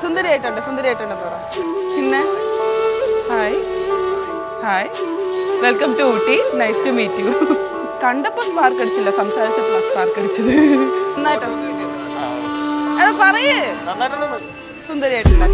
സുന്ദരിയായിട്ടുണ്ടോ? സുന്ദരിയായിട്ടുണ്ടെന്ന് പറ. പിന്നെ hi hi, welcome to Ooty, nice to meet you. കണ്ടപ്പോൾ സ്പാർക്ക് അടിച്ചില്ല, സംസാരിച്ചപ്പോൾ സ്പാർക്ക് അടിച്ചത്. നന്നായിട്ടോ എടാ പറയേ, സുന്ദരിയായിട്ടുണ്ട്.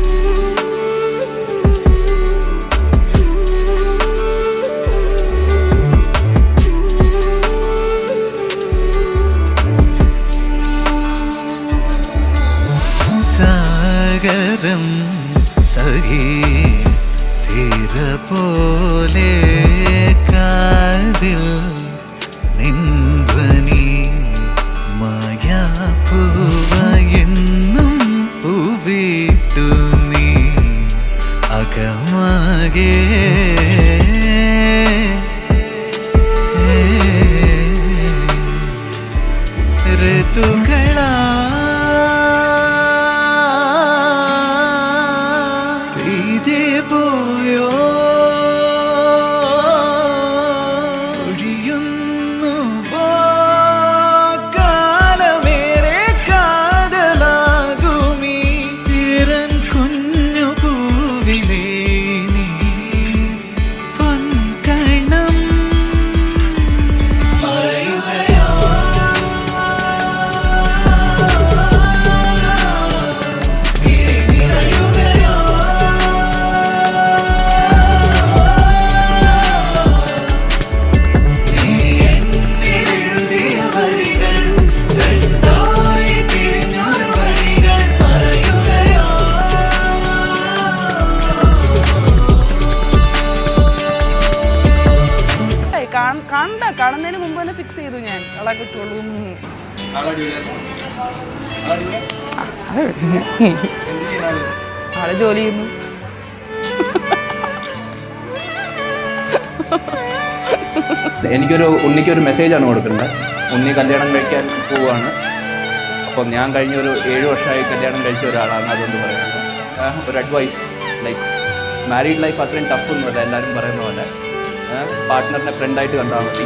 സാഗരം സഖി തീര പോലെ കാതിൽ നിൻധ്വനി മായാപ്പൂവയെന്നും പൂവിട്ടു നീ അകമാകെ ഋതുകളാ പോയോ ഒഴിയുന്നു കാലമേറെ കാതലാകുമീ ഇരൻ കുഞ്ഞു പൂവിലേ നീ പൊൻകണം കാണുന്നതിന് മുമ്പ് തന്നെ ഫിക്സ് ചെയ്തു ഞാൻ അവളെ കിട്ടുള്ളൂ. ആള് ജോലി ചെയ്യുന്നു. ഉണ്ണിക്കൊരു മെസ്സേജാണ് കൊടുക്കേണ്ടത്. ഉണ്ണി കല്യാണം കഴിക്കാൻ പോവുകയാണ്. അപ്പം ഞാൻ കഴിഞ്ഞ ഒരു 7 വർഷമായി കല്യാണം കഴിച്ച ഒരാളാണ്. അതുകൊണ്ട് പറയുന്നത് ഒരു അഡ്വൈസ്, ലൈക്ക് മാരീഡ് ലൈഫ് അത്രയും ടഫ് ഒന്നുമല്ല. എല്ലാവരും പറയുന്ന പോലെ പാർട്ട്ണറിനെ ഫ്രണ്ടായിട്ട് കണ്ടാൽ മതി.